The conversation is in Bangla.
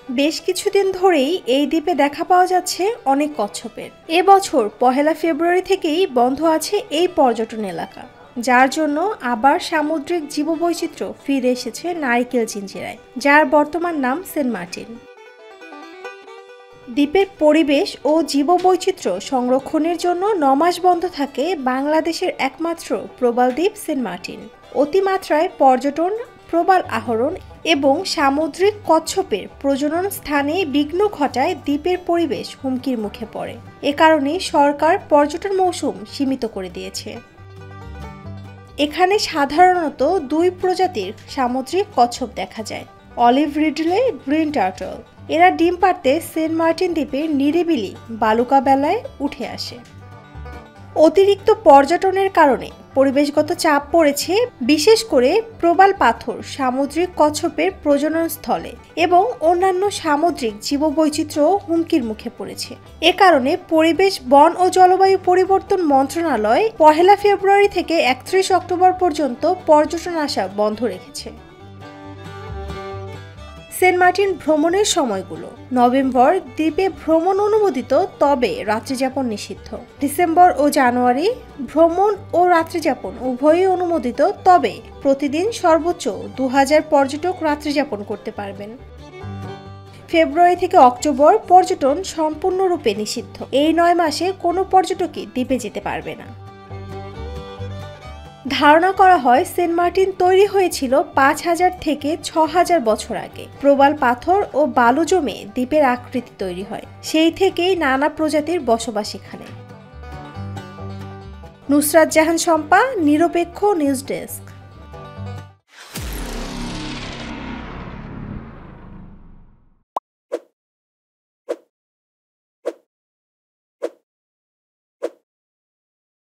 বেশ কিছুদিন ধরেই এই দ্বীপে দেখা পাওয়া যাচ্ছে অনেক কচ্ছপের। এবছর 1 ফেব্রুয়ারি থেকেই বন্ধ আছে এই পর্যটন এলাকা, যার জন্য আবার সামুদ্রিক জীববৈচিত্র্য ফিরে এসেছে নারিকেল জিঞ্জিরায়, যার বর্তমান নাম সেন্ট মার্টিন। দ্বীপের পরিবেশ ও জীববৈচিত্র্য সংরক্ষণের জন্য 9 মাস বন্ধ থাকে বাংলাদেশের একমাত্র প্রবাল দ্বীপ সেন্ট মার্টিন। অতিমাত্রায় পর্যটন, প্রবাল আহরণ এবং সামুদ্রিক কচ্ছপের প্রজনন স্থানে বিঘ্ন ঘটায় দ্বীপের পরিবেশ হুমকির মুখে পড়ে। এ কারণে সরকার পর্যটন মৌসুম সীমিত করে দিয়েছে। এখানে সাধারণত 2 প্রজাতির সামুদ্রিক কচ্ছপ দেখা যায়: অলিভ রিডলে গ্রিন টার্টল। এরা ডিম পাড়তে সেন্ট মার্টিন দ্বীপের নিরিবিলি বালুকা বেলায় উঠে আসে। অতিরিক্ত পর্যটনের কারণে পরিবেশগত চাপ পড়েছে, বিশেষ করে প্রবাল পাথর সামুদ্রিক কচ্ছপের প্রজনন স্থলে, এবং অন্যান্য সামুদ্রিক জীববৈচিত্র্য হুমকির মুখে পড়েছে। এ কারণে পরিবেশ, বন ও জলবায়ু পরিবর্তন মন্ত্রণালয় 1 ফেব্রুয়ারি থেকে 31 অক্টোবর পর্যন্ত পর্যটন আসা বন্ধ রেখেছে। সেন্ট মার্টিন ভ্রমণের সময়গুলো: নভেম্বর দ্বীপে ভ্রমণ অনুমোদিত, তবে রাত্রিযাপন নিষিদ্ধ। ডিসেম্বর ও জানুয়ারি ভ্রমণ ও রাত্রিযাপন উভয়ই অনুমোদিত, তবে প্রতিদিন সর্বোচ্চ 2000 পর্যটক রাত্রিযাপন করতে পারবেন। ফেব্রুয়ারি থেকে অক্টোবর পর্যটন সম্পূর্ণরূপে নিষিদ্ধ। এই 9 মাসে কোনো পর্যটকই দ্বীপে যেতে পারবে না। ধারণা করা হয় সেন্ট মার্টিন তৈরি হয়েছিল 5000 থেকে 6000 বছর আগে। প্রবাল পাথর ও বালু জমে দ্বীপের আকৃতি তৈরি হয়, সেই থেকেই নানা প্রজাতির বসবাস এখানে। নুসরাত জাহান শম্পা, নিরপেক্ষ নিউজ ডেস্ক।